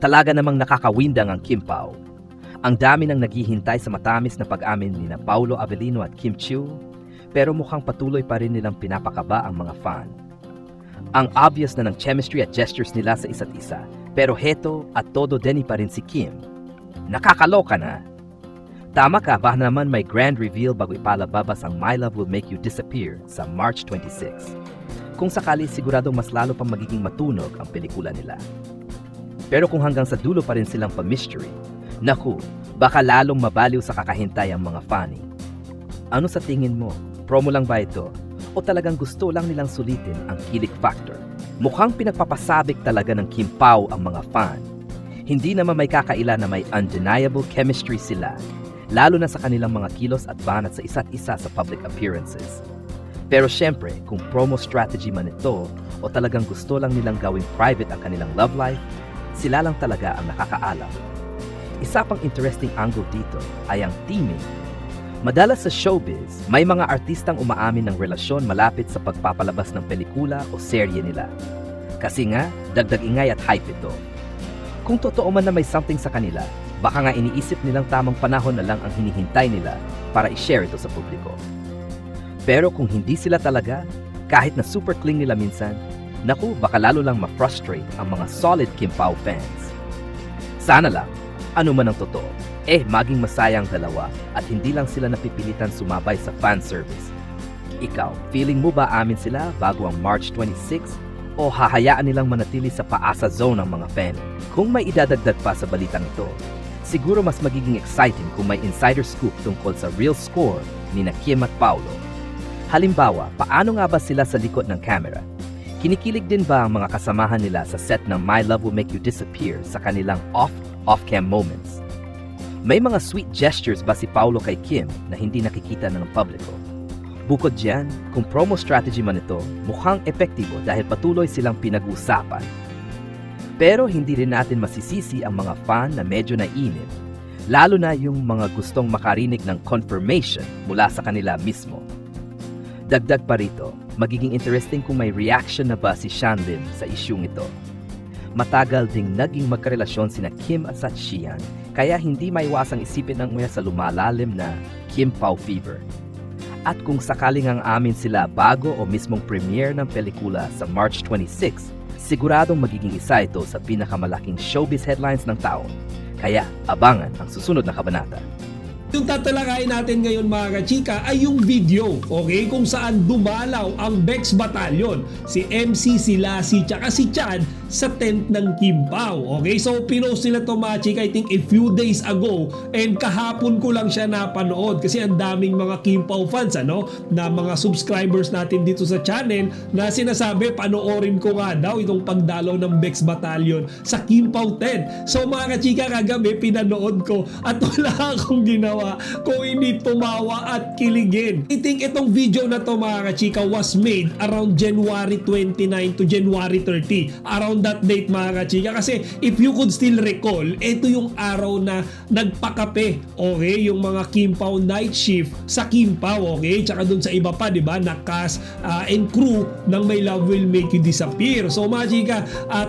Talaga namang nakakawindang ang Kim Pao. Ang dami nang naghihintay sa matamis na pag-amin ni na Paolo Avellino at Kim Chiu, pero mukhang patuloy pa rin nilang pinapakaba ang mga fan. Ang obvious na ng chemistry at gestures nila sa isa't isa, pero heto at todo Denny pa rin si Kim. Nakakaloka na! Tama ka, baka naman may grand reveal bago ipalabas ang My Love Will Make You Disappear sa March 26. Kung sakali, siguradong mas lalo pang magiging matunog ang pelikula nila. Pero kung hanggang sa dulo pa rin silang pa-mystery, naku, baka lalong mabaliw sa kakahintay ang mga fanny. Ano sa tingin mo? Promo lang ba ito? O talagang gusto lang nilang sulitin ang kilig factor? Mukhang pinagpapasabik talaga ng Kim Pao ang mga fan. Hindi naman may kakaila na may undeniable chemistry sila, lalo na sa kanilang mga kilos at banat sa isa't isa sa public appearances. Pero syempre, kung promo strategy man ito o talagang gusto lang nilang gawing private ang kanilang love life, sila lang talaga ang nakakaalam. Isa pang interesting angle dito ay ang teaming. Madalas sa showbiz, may mga artistang umaamin ng relasyon malapit sa pagpapalabas ng pelikula o serye nila. Kasi nga, dagdag ingay at hype ito. Kung totoo man na may something sa kanila, baka nga iniisip nilang tamang panahon na lang ang hinihintay nila para i-share ito sa publiko. Pero kung hindi sila talaga, kahit na super cling nila minsan, naku, baka lalo lang ma-frustrate ang mga solid Kim Pao fans. Sana lang, ano man ang totoo, maging masaya ang dalawa at hindi lang sila napipilitan sumabay sa fan service. Ikaw, feeling mo ba amin sila bago ang March 26 o hahayaan nilang manatili sa paasa zone ng mga fan? Kung may idadagdag pa sa balitang ito, siguro mas magiging exciting kung may insider scoop tungkol sa real score ni na Kim at Paolo. Halimbawa, paano nga ba sila sa likod ng camera? Kinikilig din ba ang mga kasamahan nila sa set ng My Love Will Make You Disappear sa kanilang off-cam moments? May mga sweet gestures ba si Paolo kay Kim na hindi nakikita ng publiko? Bukod diyan, kung promo strategy man ito, mukhang epektibo dahil patuloy silang pinag-uusapan. Pero hindi rin natin masisisi ang mga fan na medyo nainip, lalo na yung mga gustong makarinig ng confirmation mula sa kanila mismo. Dagdag pa rito, magiging interesting kung may reaction na ba si Shan Lim sa isyung ito. Matagal ding naging magkarelasyon sina Kim at Xian, kaya hindi maiwasang isipin ng sa lumalalim na Kim Pao fever. At kung sakaling ang amin sila bago o mismong premiere ng pelikula sa March 26, siguradong magiging isa ito sa pinakamalaking showbiz headlines ng taon. Kaya abangan ang susunod na kabanata. Yung tatalakayin natin ngayon mga kachika ay yung video, okay? Kung saan dumalaw ang Bex Battalion, si MC, si Lassie, tsaka si Chan sa tent ng Kim Pao, okay? So pinost nila to mga chika, I think a few days ago, and kahapon ko lang siya napanood kasi ang daming mga Kim Pao fans, ano? Na mga subscribers natin dito sa channel na sinasabi, panoorin ko nga daw itong pagdalaw ng Bex Battalion sa Kim Pao tent. So mga kachika, kagabi pinanood ko at wala akong ginawa kung hindi tumawa at kiligin. I think itong video na to mga kachika was made around January 29 to January 30. Around that date mga kachika. Kasi if you could still recall, ito yung araw na nagpakape, okay? Yung mga Kim Pao night shift sa Kim Pao, okay? Tsaka dun sa iba pa, di ba? Na cast and crew ng My Love Will Make You Disappear. So mga chika,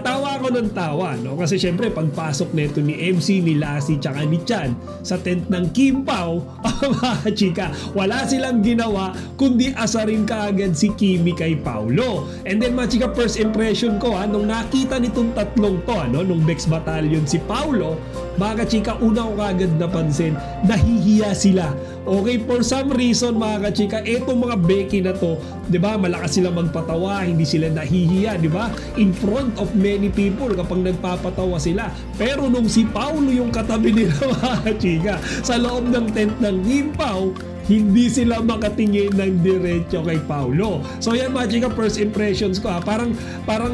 tawa ako ng tawa, no? Kasi syempre pagpasok nito ni MC, ni Lassie, tsaka ni Chan sa tent ng Kim Pao, mga chika, wala silang ginawa kundi asarin kaagad si Kimi kay Paolo. And then mga chika, first impression ko nung nakita nitong tatlong to, nung Bex Battalion si Paolo, mga chika, una ko kaagad napansin, nahihiya sila. Okay, for some reason mga kachika, etong mga Becky na to, 'di ba? Malakas sila magpatawa, hindi sila nahihiya, 'di ba? In front of many people kapag nagpapatawa sila. Pero nung si Paolo yung katabi nila mga kachika, sa loob ng tent ng Kim Pao, hindi sila makatingin ng diretso kay Paolo. So yan mga chika, first impressions ko parang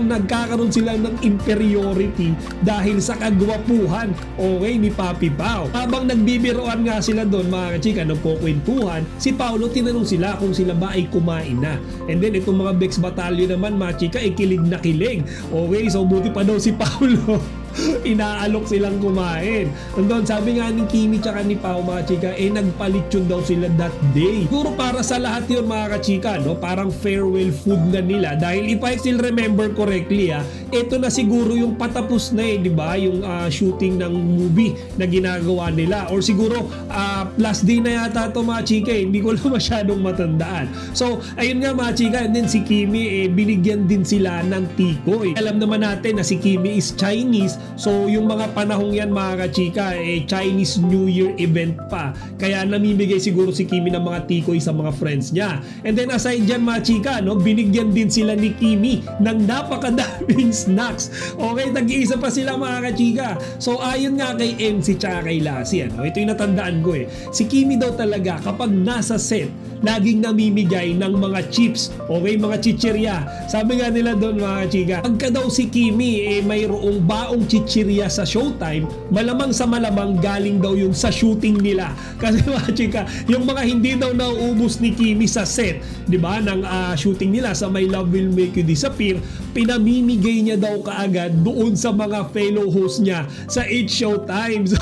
nagkakaroon sila ng inferiority dahil sa kagwapuhan, okay, ni Papi Pao. Habang nagbibiroan nga sila doon mga chika, nagkukwentuhan, si Paolo tinanong sila kung sila ba ay kumain na. And then itong mga Bex Battalion naman mga chika, kilig na kilig. Okay, so buti pa daw si Paolo inaalok silang kumain. Nandun, sabi nga ni Kimi tsaka ni Pao mga chika, nagpalit yun daw sila that day. Siguro para sa lahat yun mga kachika, no? Parang farewell food na nila. Dahil if I still remember correctly, ito na siguro yung patapos na di ba? Yung shooting ng movie na ginagawa nila. Or siguro last day na yata ito mga chika, hindi ko lang masyadong matandaan. So, ayun nga mga chika, and then si Kimi, binigyan din sila ng tikoy. Alam naman natin na si Kimi is Chinese, so yung mga panahong yan mga kachika, Chinese New Year event pa. Kaya namimigay siguro si Kimi ng mga tikoy sa mga friends niya. And then aside dyan mga chika, no, binigyan din sila ni Kimi ng napakadaming snacks. Okay, tag-iisa pa sila mga kachika. So ayon nga kay MC tsaka kay Lassie, ito yung natandaan ko si Kimi daw talaga kapag nasa set, laging namimigay ng mga chips, okay, mga chichirya. Sabi nga nila doon mga chika, pagka daw si Kimi mayroong baong chichirya sa showtime, malamang sa malamang galing daw yun sa shooting nila. Kasi mga chika, yung mga hindi daw nauubos ni Kimi sa set, di ba, ng shooting nila sa My Love Will Make You Disappear, pinamimigay niya daw kaagad doon sa mga fellow host niya sa 8 Showtime. So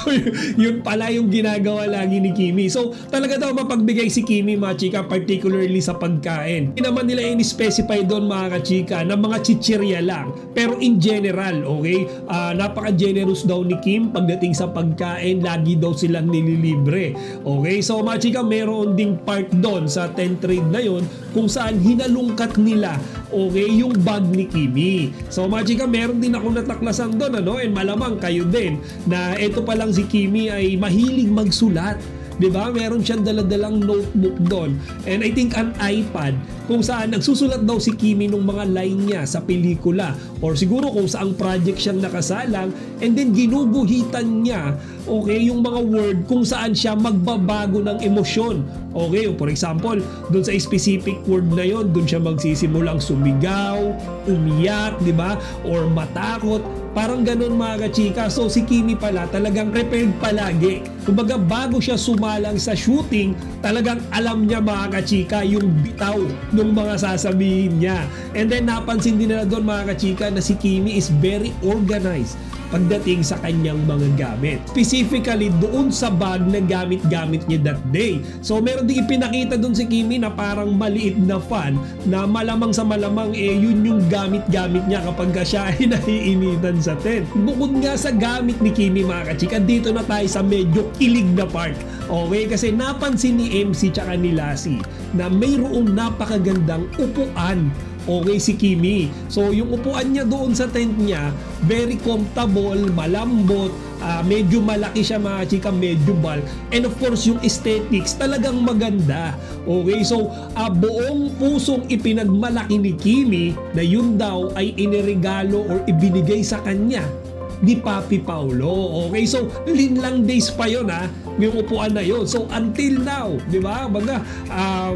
yun pala yung ginagawa lagi ni Kimi. So talaga daw mapagbigay si Kimi mga chika, particularly sa pagkain. Hindi naman nila in-specify doon mga kachika na mga chichirya lang. Pero in general, okay, napaka-generous daw ni Kim pagdating sa pagkain, lagi daw silang nililibre. Okay, so mga chika, meron ding part doon sa 10 trade na yon kung saan hinalungkat nila, okay, yung bag ni Kimi. So mga chika, meron din ako nataklasan doon, and malamang kayo din, na ito pa lang si Kimi ay mahilig magsulat. Diba? Meron siyang daladalang notebook doon. And I think an iPad kung saan nagsusulat daw si Kimi ng mga line niya sa pelikula or siguro kung saang project siyang nakasalang, and then ginuguhitan niya, okay, yung mga word kung saan siya magbabago ng emosyon. Okay, for example, doon sa specific word na yon, doon siya magsisimulang sumigaw, umiyak, diba? Or matakot. Parang ganun mga kachika. So si Kimi pala talagang prepared palagi. Kumbaga bago siya sumalang sa shooting, talagang alam niya mga kachika yung bitaw ng mga sasabihin niya. And then napansin din nila doon mga kachika na si Kimi is very organized pagdating sa kanyang mga gamit. Specifically doon sa bag na gamit-gamit niya that day. So meron din ipinakita doon si Kimi na parang maliit na fan na malamang sa malamang yun yung gamit-gamit niya kapag siya ay naiinitan sa tent. Bukod nga sa gamit ni Kimi mga kachika, dito na tayo sa medyo kilig na part. Okay, kasi napansin ni MC tsaka ni Lassie na mayroong napakagandang upuan. Okay, si Kimi. So yung upuan niya doon sa tent niya, very comfortable, malambot, medyo malaki siya mga chika, medyo bulk. And of course, yung aesthetics talagang maganda. Okay, so buong pusong ipinagmalaki ni Kimi na yun daw ay iniregalo or ibinigay sa kanya ni Papi Paulo. Okay, so linlang days pa yun yung upuan na yun. So until now, di ba? Baga,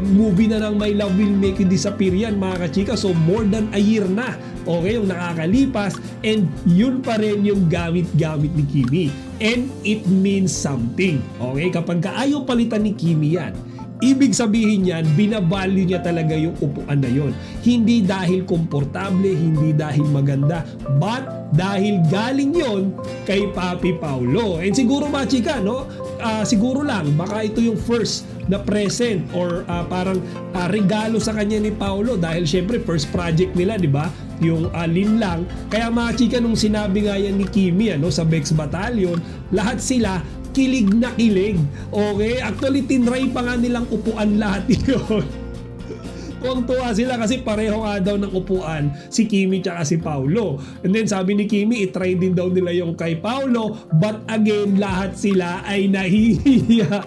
movie na ng My Love Will Make You Disappear yan mga kachika. So more than a year na, okay, yung nakakalipas, and yun pa rin yung gamit-gamit ni Kimi. And it means something. Okay, kapag ayaw palitan ni Kimi yan, ibig sabihin yan, binavalue niya talaga yung upuan na yon. Hindi dahil komportable, hindi dahil maganda, but dahil galing yon kay Papi Paulo. And siguro mga chika, no? Siguro lang, baka ito yung first na present or parang regalo sa kanya ni Paulo dahil syempre first project nila, di ba? Yung linlang. Kaya mga chika, nung sinabi nga yan ni Kimi sa Bex Battalion, lahat sila kilig na kilig. Okay? Actually, tinry pa nga nilang upuan lahat yun. Tuwang-tuwa sila kasi pareho nga daw ng upuan si Kimi tsaka si Paulo. And then sabi ni Kimi, itry din daw nila yung kay Paulo, but again, lahat sila ay nahihiya.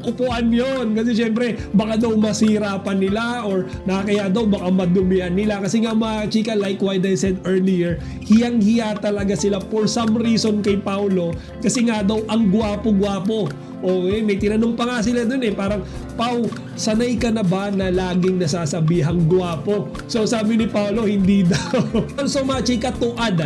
Upuan yon kasi syempre baka daw masira pa nila or nakakaya daw baka madumihan nila kasi nga mga chika, like what I said earlier, hiyang-hiya talaga sila for some reason kay Paulo kasi nga daw ang gwapo-gwapo. Okay, may tinanong pa nga sila dun parang, Pau, sanay ka na ba na laging nasasabihang gwapo? So sabi ni Paolo, hindi daw. So mga chika, to add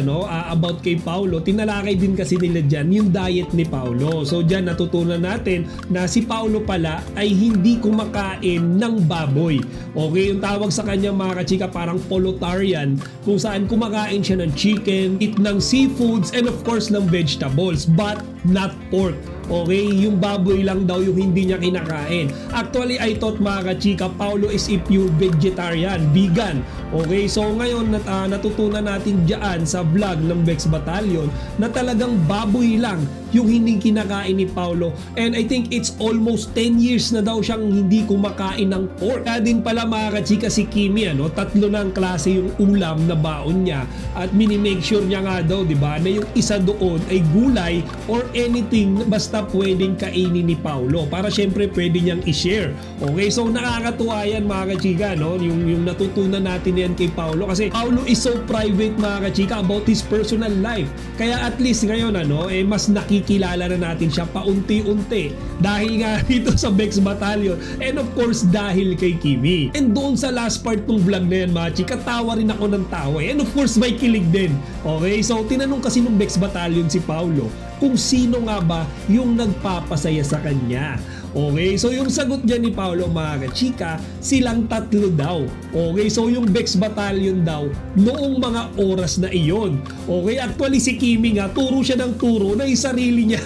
about kay Paolo, tinalakay din kasi nila dyan yung diet ni Paolo. So dyan natutunan natin na si Paolo pala ay hindi kumakain ng baboy. Okay, yung tawag sa kanya mga kachika parang polotarian, kung saan kumakain siya ng chicken, eat ng seafoods, and of course ng vegetables, but not pork. Okay, yung baboy lang daw yung hindi niya kinakain. Actually, I thought mga kachika, Paolo is a pure vegetarian, vegan. Okay, so ngayon natutunan natin dyan sa vlog ng Bex Battalion na talagang baboy lang yung hindi kinakain ni Paolo. And I think it's almost 10 years na daw siyang hindi kumakain ng pork. Kaya din pala mga kachika si Kimi, tatlo ng klase yung ulam na baon niya. At mini-make sure niya nga daw, di ba, na yung isa doon ay gulay or anything basta pwedeng kainin ni Paolo. Para syempre pwede niyang i-share. Okay, so nakakatuwa yan mga kachika, yung natutunan natin yan kay Paolo. Kasi Paolo is so private mga kachika about his personal life. Kaya at least ngayon mas nakikilala na natin siya paunti-unti dahil nga dito sa Bex Battalion, and of course dahil kay Kimi. And doon sa last part ng vlog na yan mga chika, tawa rin ako ng tawa, and of course may kilig din. Okay, so tinanong kasi ng Bex Battalion si Paolo kung sino nga ba yung nagpapasaya sa kanya. Okay, so yung sagot dyan ni Paolo mga kachika, silang tatlo daw. Okay, so yung Bex Battalion daw noong mga oras na iyon. Okay, actually si Kimi nga, turo siya ng turo na yung sarili niya.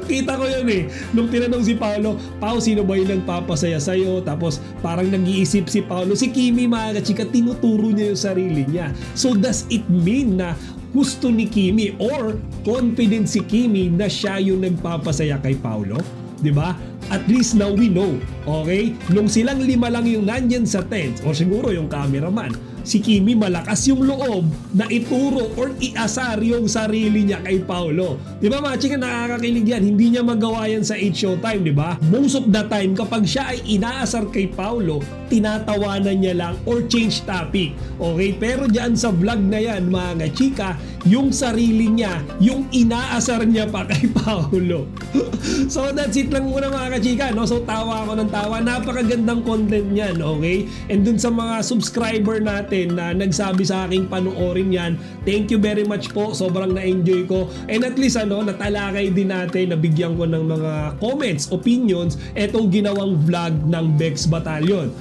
Kita ko yun nung tinanong si Paolo, Pau, sino ba yung nagpapasaya sa'yo? Tapos parang nag-iisip si Paolo, si Kimi mga kachika, tinuturo niya yung sarili niya. So does it mean na gusto ni Kimi or confident si Kimi na siya yung nagpapasaya kay Paolo? Diba? At least now we know. Okay? Nung silang lima lang yung nandyan sa tent, o siguro yung cameraman, si Kimi malakas yung loob na ituro or iasar yung sarili niya kay Paolo. Diba mga chika, nakakakilig yan. Hindi niya magawa yan sa 8 Showtime, diba? Most of the time, kapag siya ay inaasar kay Paolo, tinatawanan niya lang or change topic. Okay? Pero dyan sa vlog na yan, mga chika, yung sarili niya, yung inaasar niya pa kay Paolo. So that's it lang muna mga kachika, So tawa ako ng tawa. Napakagandang content yan, okay? And dun sa mga subscriber natin na nagsabi sa aking panoorin yan, thank you very much po. Sobrang na-enjoy ko. And at least natalakay din natin, nabigyan ko ng mga comments, opinions, etong ginawang vlog ng Bex Battalion.